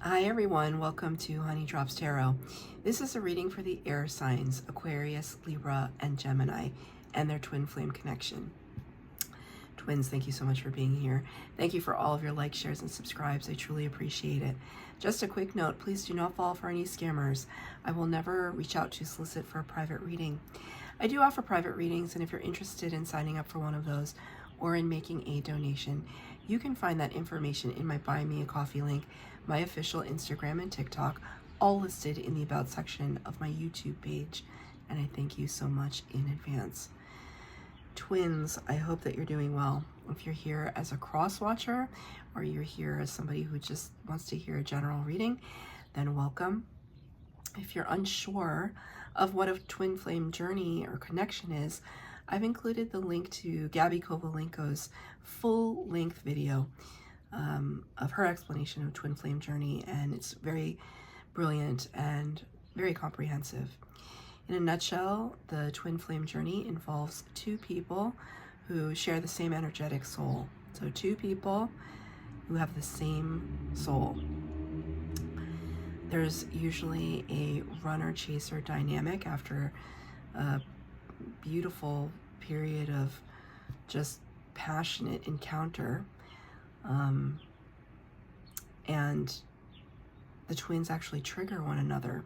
Hi everyone, welcome to Honey Drops Tarot. This is a reading for the air signs, Aquarius, Libra, and Gemini, and their twin flame connection. Twins, thank you so much for being here. Thank you for all of your likes, shares, and subscribes. I truly appreciate it. Just a quick note, please do not fall for any scammers. I will never reach out to solicit for a private reading. I do offer private readings, and if you're interested in signing up for one of those or in making a donation, you can find that information in my Buy Me a Coffee link, my official Instagram and TikTok, all listed in the About section of my YouTube page, and I thank you so much in advance. Twins, I hope that you're doing well. If you're here as a cross watcher or you're here as somebody who just wants to hear a general reading, then welcome. If you're unsure of what a twin flame journey or connection is, I've included the link to Gabi Kovalenko's full-length video of her explanation of twin flame journey, and it's very brilliant and very comprehensive. In a nutshell, the twin flame journey involves two people who share the same energetic soul. So two people who have the same soul. There's usually a runner-chaser dynamic after a beautiful period of just passionate encounter. And the twins actually trigger one another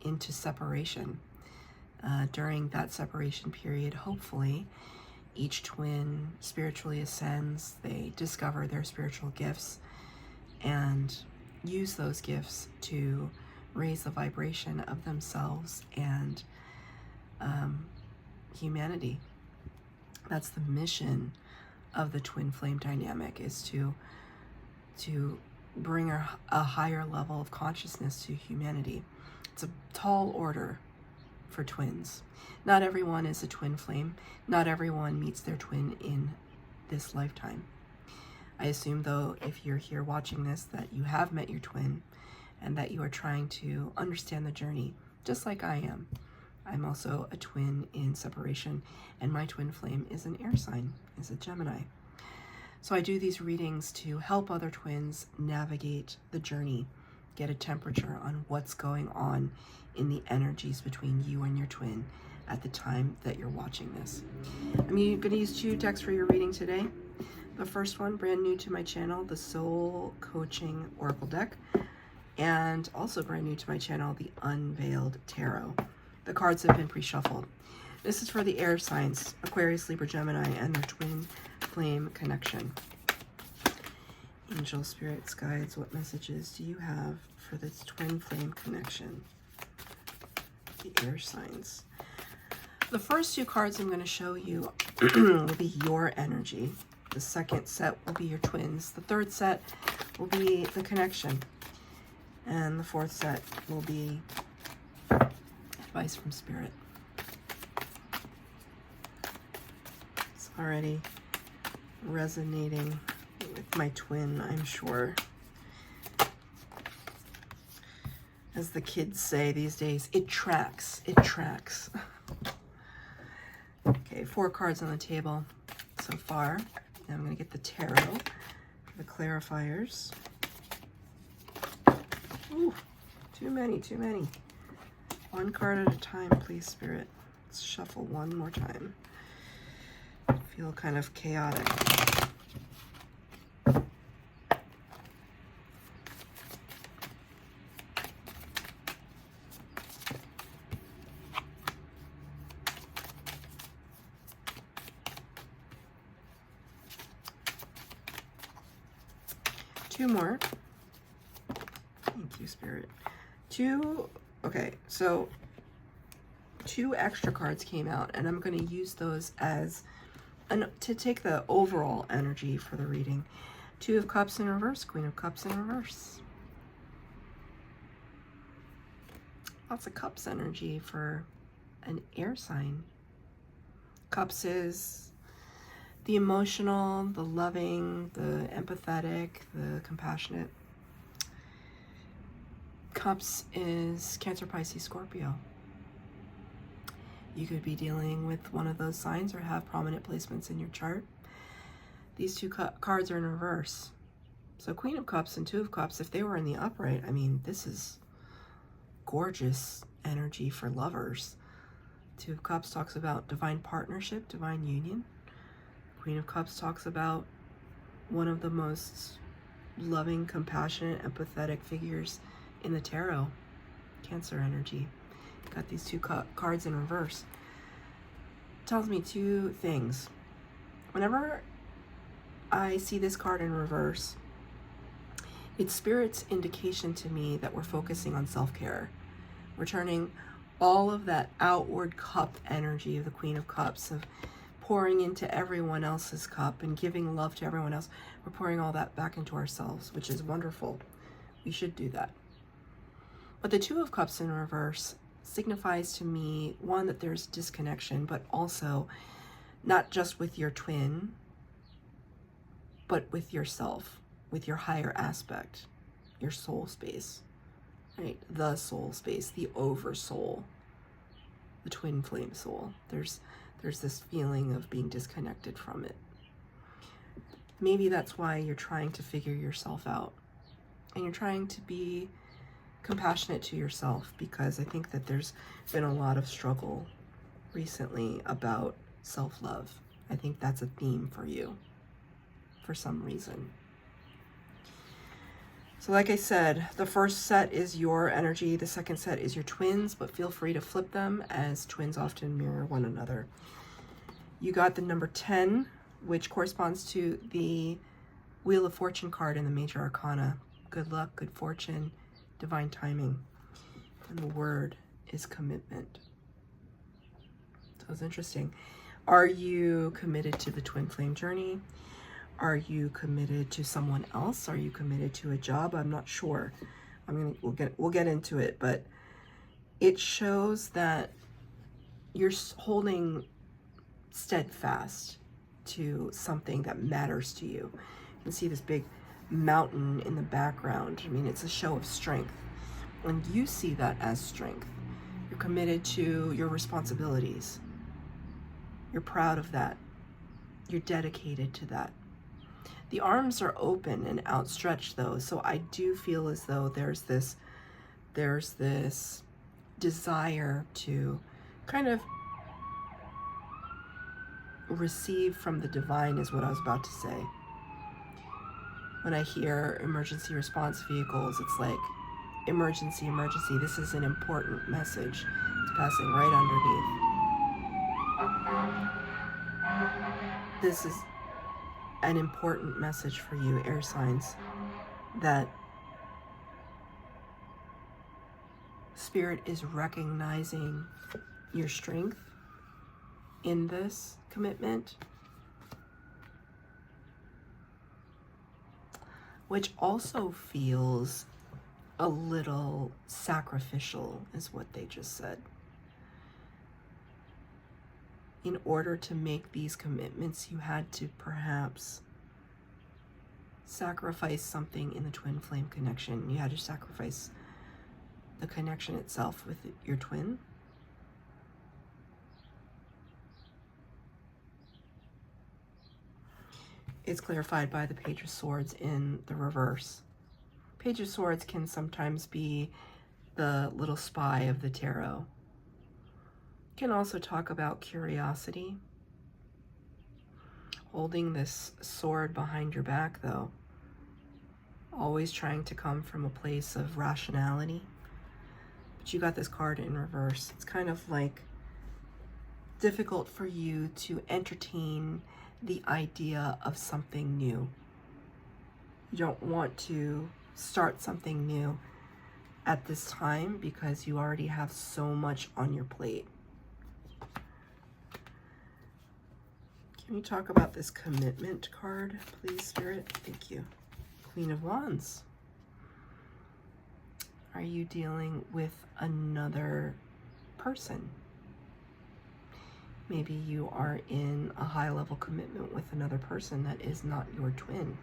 into separation. During that separation period, hopefully, each twin spiritually ascends, they discover their spiritual gifts, and use those gifts to raise the vibration of themselves and humanity. That's the mission of the twin flame dynamic, is to bring a higher level of consciousness to humanity. It's a tall order for twins. Not everyone is a twin flame. Not everyone meets their twin in this lifetime. I assume, though, if you're here watching this, that you have met your twin and that you are trying to understand the journey, just like I am. I'm also a twin in separation, and my twin flame is an air sign, is a Gemini. So I do these readings to help other twins navigate the journey, get a temperature on what's going on in the energies between you and your twin at the time that you're watching this. I'm going to use two decks for your reading today. The first one, brand new to my channel, the Soul Coaching Oracle deck, and also brand new to my channel, the Unveiled Tarot. The cards have been pre-shuffled. This is for the air signs, Aquarius, Libra, Gemini, and their twin flame connection. Angel, spirits, guides, what messages do you have for this twin flame connection? The air signs. The first two cards I'm going to show you will be your energy. The second set will be your twins. The third set will be the connection. And the fourth set will be advice from Spirit. It's already resonating with my twin, I'm sure. As the kids say these days, it tracks. It tracks. Okay, 4 cards on the table so far. Now I'm going to get the tarot for the clarifiers. Ooh, too many. One card at a time, please, Spirit. Let's shuffle one more time. I feel kind of chaotic. Two more. Thank you, Spirit. Okay, so 2 extra cards came out, and I'm going to use those as to take the overall energy for the reading. 2 of Cups in reverse, Queen of Cups in reverse. Lots of Cups energy for an air sign. Cups is the emotional, the loving, the empathetic, the compassionate. Cups is Cancer, Pisces, Scorpio. You could be dealing with one of those signs or have prominent placements in your chart. These two cards are in reverse. So Queen of Cups and Two of Cups, if they were in the upright, I mean, this is gorgeous energy for lovers. Two of Cups talks about divine partnership, divine union. Queen of Cups talks about one of the most loving, compassionate, empathetic figures in the tarot. Cancer energy. Got these two cards in reverse. Tells me two things. Whenever I see this card in reverse, it's Spirit's indication to me that we're focusing on self-care. We're turning all of that outward cup energy of the Queen of Cups, of pouring into everyone else's cup and giving love to everyone else. We're pouring all that back into ourselves, which is wonderful. We should do that. But the Two of Cups in reverse signifies to me, one, that there's disconnection, but also not just with your twin, but with yourself, with your higher aspect, your soul space, right? The soul space, the oversoul, the twin flame soul. There's this feeling of being disconnected from it. Maybe that's why you're trying to figure yourself out, and you're trying to be compassionate to yourself, because I think that there's been a lot of struggle recently about self-love. I think that's a theme for you for some reason. So like I said, the first set is your energy, the second set is your twins, but feel free to flip them, as twins often mirror one another. You got the number 10, which corresponds to the Wheel of Fortune card in the Major Arcana. Good luck, good fortune, divine timing. And the word is commitment. So it's interesting. Are you committed to the twin flame journey? Are you committed to someone else? Are you committed to a job? I'm not sure. We'll get into it, but it shows that you're holding steadfast to something that matters to you. You can see this big mountain in the background. I mean, it's a show of strength. And you see that as strength. You're committed to your responsibilities. You're proud of that. You're dedicated to that. The arms are open and outstretched though, so I do feel as though there's this desire to kind of receive from the divine, is what I was about to say. When I hear emergency response vehicles, it's like, emergency, emergency. This is an important message. It's passing right underneath. This is an important message for you, air signs, that Spirit is recognizing your strength in this commitment, which also feels a little sacrificial, is what they just said. In order to make these commitments, you had to perhaps sacrifice something in the twin flame connection. You had to sacrifice the connection itself with your twin. It's clarified by the Page of Swords in the reverse. Page of Swords can sometimes be the little spy of the tarot. Can also talk about curiosity. Holding this sword behind your back though. Always trying to come from a place of rationality. But you got this card in reverse. It's kind of like difficult for you to entertain the idea of something new. You don't want to start something new at this time because you already have so much on your plate. Can you talk about this commitment card, please, Spirit? Thank you. Queen of Wands. Are you dealing with another person? Maybe you are in a high-level commitment with another person that is not your twin.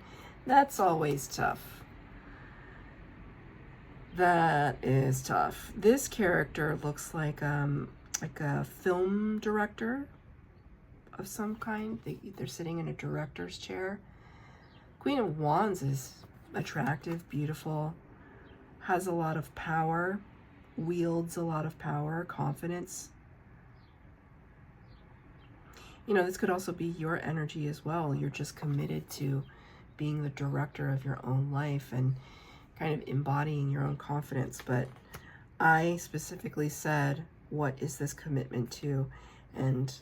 That's always tough. That is tough. This character looks like a film director of some kind. They're sitting in a director's chair. Queen of Wands is attractive, beautiful, has a lot of power, wields a lot of power, confidence. You know, this could also be your energy as well. You're just committed to being the director of your own life and kind of embodying your own confidence. But I specifically said, what is this commitment to? And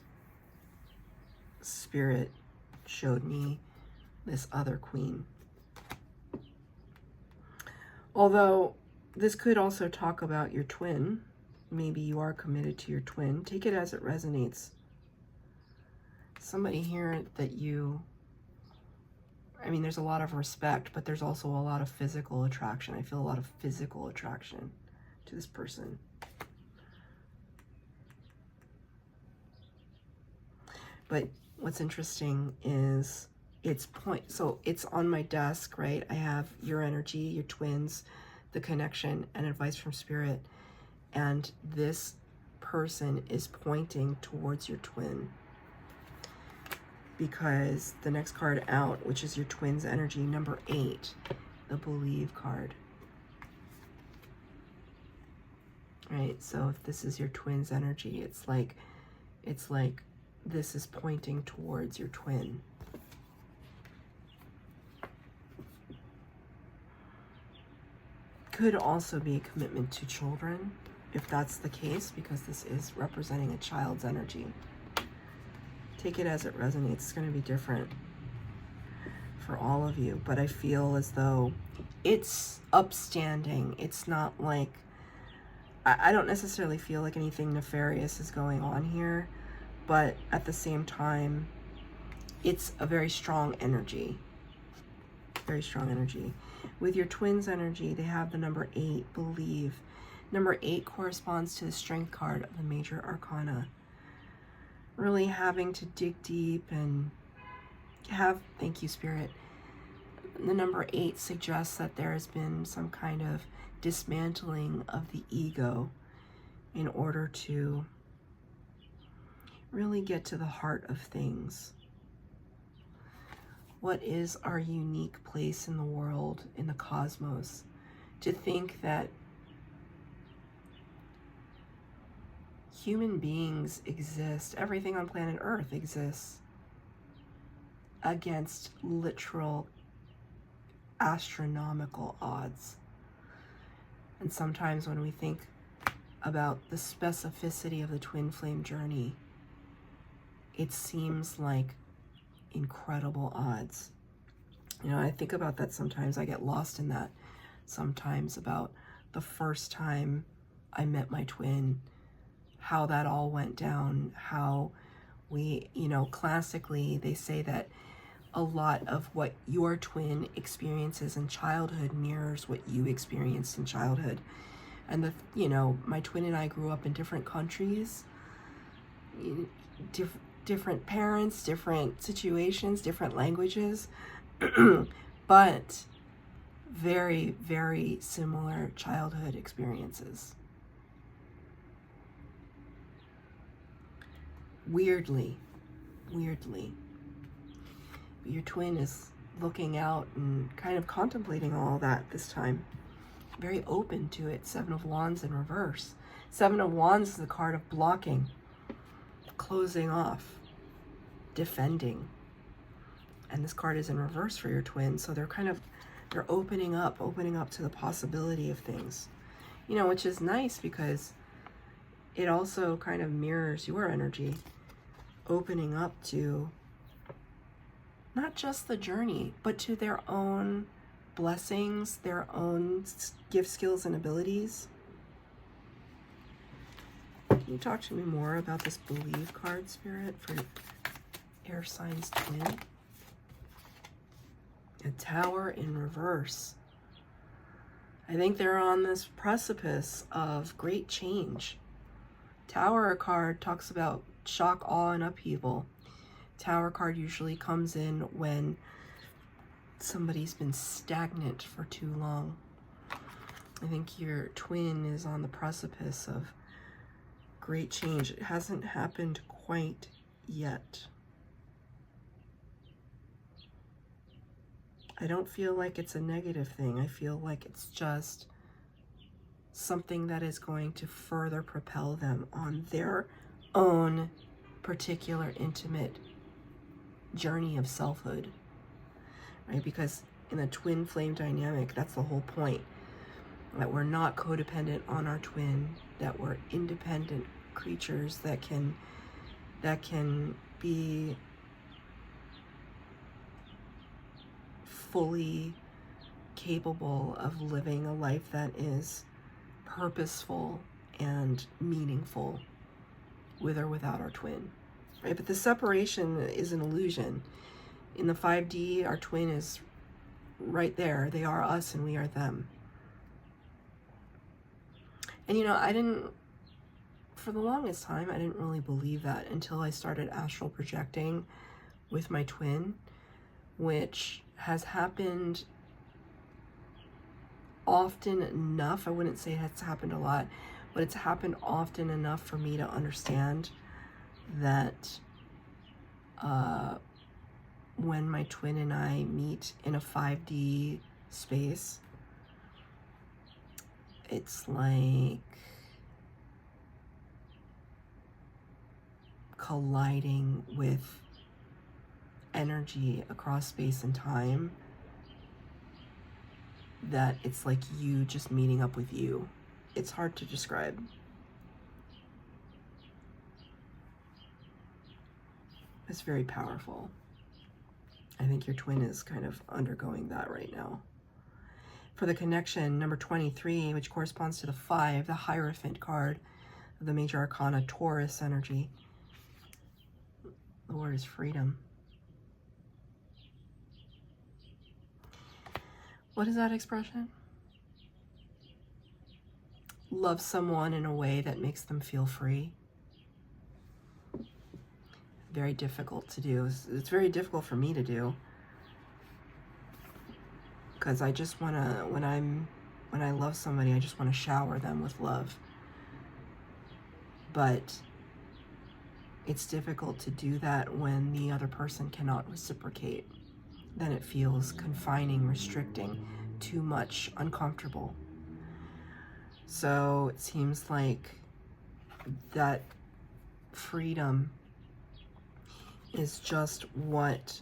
Spirit showed me this other queen. Although this could also talk about your twin. Maybe you are committed to your twin. Take it as it resonates. Somebody here that you, I mean, there's a lot of respect, but there's also a lot of physical attraction. I feel a lot of physical attraction to this person. But what's interesting is so it's on my desk, right? I have your energy, your twins, the connection, and advice from Spirit. And this person is pointing towards your twin. Because the next card out, which is your twin's energy, number 8, the Believe card. Right, so if this is your twin's energy, it's like this is pointing towards your twin. Could also be a commitment to children, if that's the case, because this is representing a child's energy. Take it as it resonates. It's going to be different for all of you, but I feel as though it's upstanding. It's not like, I don't necessarily feel like anything nefarious is going on here, but at the same time, it's a very strong energy. Very strong energy. With your twins' energy, they have the number 8, Believe. Number 8 corresponds to the Strength card of the Major Arcana. Really having to dig deep and thank you, Spirit. The number 8 suggests that there has been some kind of dismantling of the ego in order to really get to the heart of things. What is our unique place in the world, in the cosmos? To think that human beings exist, everything on planet Earth exists against literal astronomical odds. And sometimes when we think about the specificity of the twin flame journey, it seems like incredible odds. You know, I think about that sometimes. I get lost in that sometimes, about the first time I met my twin, how that all went down, how we, you know, classically they say that a lot of what your twin experiences in childhood mirrors what you experienced in childhood. And you know, my twin and I grew up in different countries, different parents, different situations, different languages, but very, very similar childhood experiences. Weirdly. But your twin is looking out and kind of contemplating all that this time. Very open to it. 7 of Wands in reverse. 7 of Wands is the card of blocking, closing off, defending. And this card is in reverse for your twin. So they're opening up to the possibility of things. You know, which is nice because it also kind of mirrors your energy. Opening up to not just the journey, but to their own blessings, their own gift, skills, and abilities. Can you talk to me more about this Believe card, Spirit, for air signs twin? A Tower in reverse. I think they're on this precipice of great change. Tower card talks about shock, awe, and upheaval. Tower card usually comes in when somebody's been stagnant for too long. I think your twin is on the precipice of great change. It hasn't happened quite yet. I don't feel like it's a negative thing. I feel like it's just something that is going to further propel them on their own particular intimate journey of selfhood, right? Because in a twin flame dynamic, that's the whole point, that we're not codependent on our twin, that we're independent creatures that can be fully capable of living a life that is purposeful and meaningful with or without our twin, right? But the separation is an illusion. In the 5D, our twin is right there. They are us and we are them. And you know, for the longest time, I didn't really believe that until I started astral projecting with my twin, which has happened often enough. I wouldn't say it's happened a lot, but it's happened often enough for me to understand that when my twin and I meet in a 5D space, it's like colliding with energy across space and time, that it's like you just meeting up with you. It's hard to describe. It's very powerful. I think your twin is kind of undergoing that right now. For the connection, number 23, which corresponds to the 5, the Hierophant card of the major arcana, Taurus energy. The word is freedom. What is that expression? Love someone in a way that makes them feel free. Very difficult to do. It's very difficult for me to do, because I just want to, when I love somebody, I just want to shower them with love. But it's difficult to do that when the other person cannot reciprocate. Then it feels confining, restricting, too much, uncomfortable. So it seems like that freedom is just what,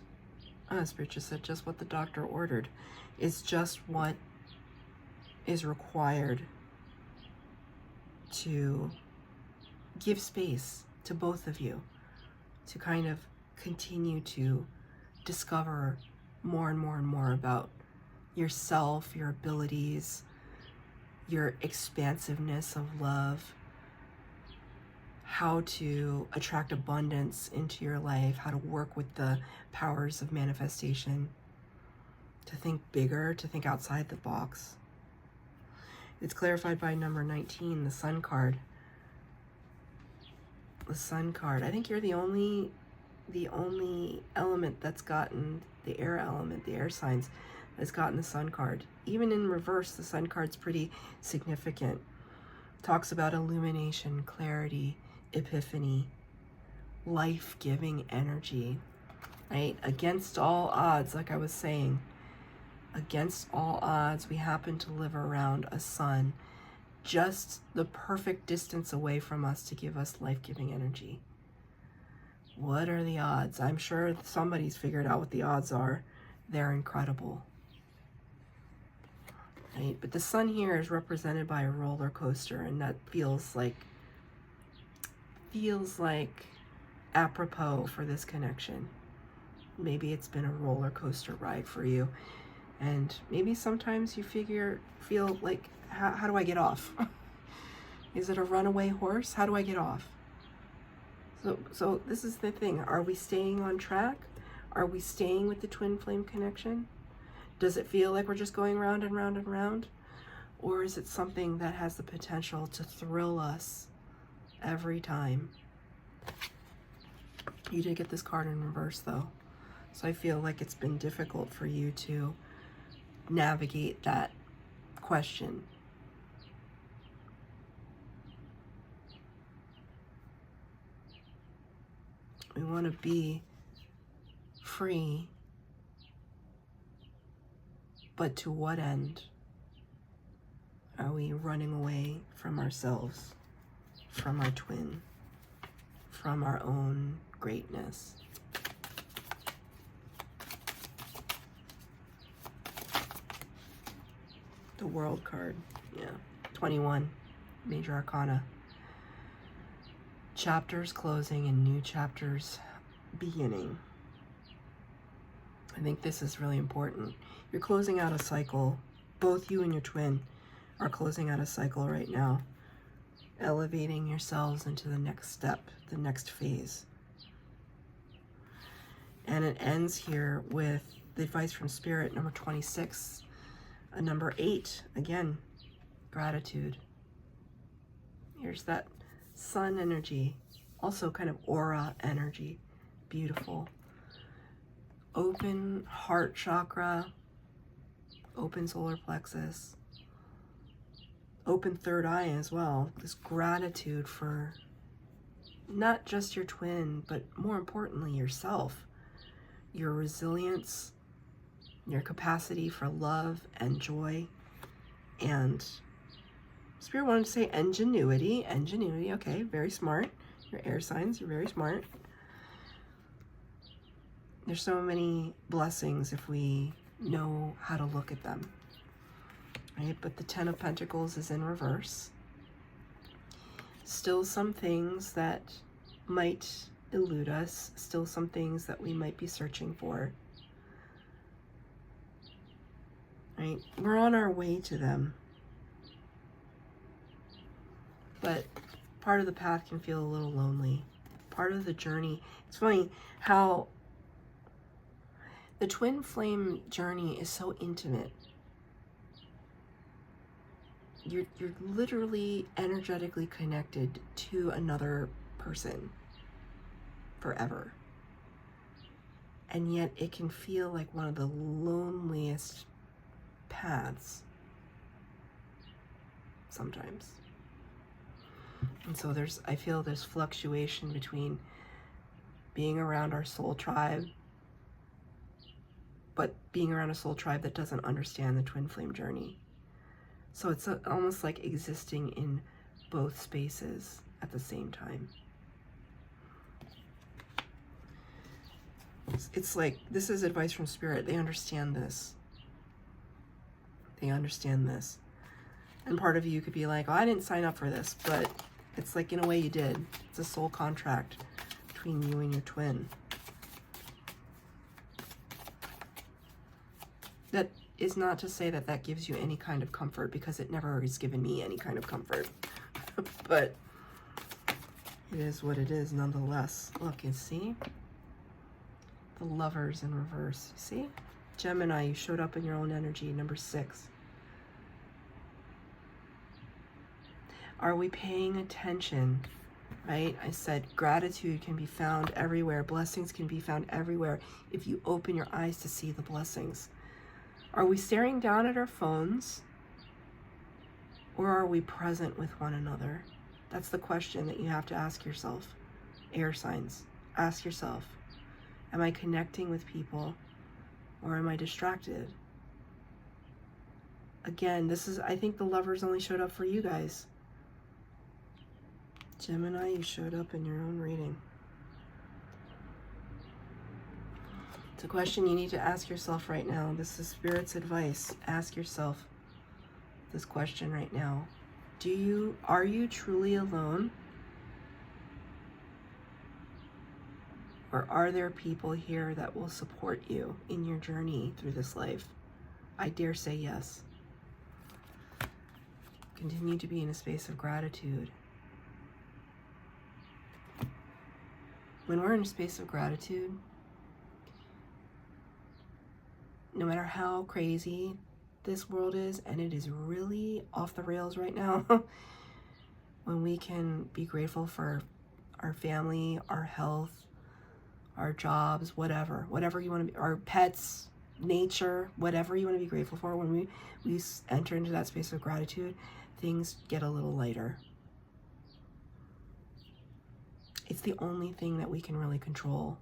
Spirit just said, just what the doctor ordered. It's just what is required to give space to both of you to kind of continue to discover more and more and more about yourself, your abilities, your expansiveness of love, how to attract abundance into your life, how to work with the powers of manifestation, to think bigger, to think outside the box. It's clarified by number 19, the Sun card. The Sun card. I think you're the only element that's gotten the air element, the air signs, that's gotten the Sun card. Even in reverse, the Sun card's pretty significant. Talks about illumination, clarity, epiphany, life-giving energy, right? Against all odds, like I was saying, against all odds, we happen to live around a sun just the perfect distance away from us to give us life-giving energy. What are the odds? I'm sure somebody's figured out what the odds are. They're incredible. Right? But the sun here is represented by a roller coaster, and that feels like apropos for this connection. Maybe it's been a roller coaster ride for you, and maybe sometimes you feel like, how do I get off? Is it a runaway horse? How do I get off? So this is the thing. Are we staying on track? Are we staying with the twin flame connection? Does it feel like we're just going round and round and round? Or is it something that has the potential to thrill us every time? You did get this card in reverse though. So I feel like it's been difficult for you to navigate that question. We want to be free But to what end are we running away from ourselves, from our twin, from our own greatness? The World card, yeah. 21, Major Arcana. Chapters closing and new chapters beginning. I think this is really important. You're closing out a cycle. Both you and your twin are closing out a cycle right now, elevating yourselves into the next step, the next phase. And it ends here with the advice from Spirit, number 26. Number 8, again, gratitude. Here's that sun energy, also kind of aura energy, beautiful. Open heart chakra, open solar plexus, open third eye as well. This gratitude for not just your twin, but more importantly, yourself, your resilience, your capacity for love and joy, and Spirit wanted to say ingenuity. Ingenuity, okay, very smart. Your air signs, you're very smart. There's so many blessings if we know how to look at them, right? But the Ten of Pentacles is in reverse. Still some things that might elude us, still some things that we might be searching for. Right? We're on our way to them. But part of the path can feel a little lonely. Part of the journey. It's funny how the twin flame journey is so intimate. You're literally energetically connected to another person forever. And yet it can feel like one of the loneliest paths sometimes. And so I feel there's fluctuation between being around our soul tribe, but being around a soul tribe that doesn't understand the twin flame journey. So it's almost like existing in both spaces at the same time. It's like, this is advice from Spirit. They understand this. They understand this. And part of you could be like, oh, I didn't sign up for this, but it's like, in a way you did. It's a soul contract between you and your twin. That is not to say that that gives you any kind of comfort, because it never has given me any kind of comfort. But it is what it is nonetheless. Look, you see? The Lovers in reverse. See? Gemini, you showed up in your own energy, number 6. Are we paying attention? Right? I said gratitude can be found everywhere. Blessings can be found everywhere if you open your eyes to see the blessings. Are we staring down at our phones, or are we present with one another? That's the question that you have to ask yourself. Air signs, ask yourself, am I connecting with people, or am I distracted? Again, I think the Lovers only showed up for you guys. Gemini, you showed up in your own reading. It's a question you need to ask yourself right now. This is Spirit's advice. Ask yourself this question right now. Are you truly alone? Or are there people here that will support you in your journey through this life? I dare say yes. Continue to be in a space of gratitude. When we're in a space of gratitude, no matter how crazy this world is, and it is really off the rails right now, when we can be grateful for our family, our health, our jobs, whatever you want to be, our pets, nature, whatever you want to be grateful for, when we enter into that space of gratitude, things get a little lighter. It's the only thing that we can really control,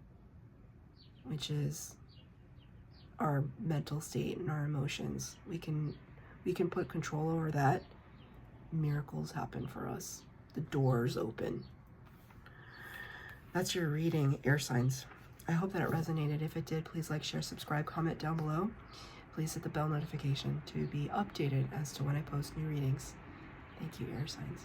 which is our mental state and our emotions. We can put control over that. Miracles happen for us. The doors open. That's your reading, air signs. I hope that it resonated. If it did, please like, share, subscribe, comment down below. Please hit the bell notification to be updated as to when I post new readings. Thank you, air signs.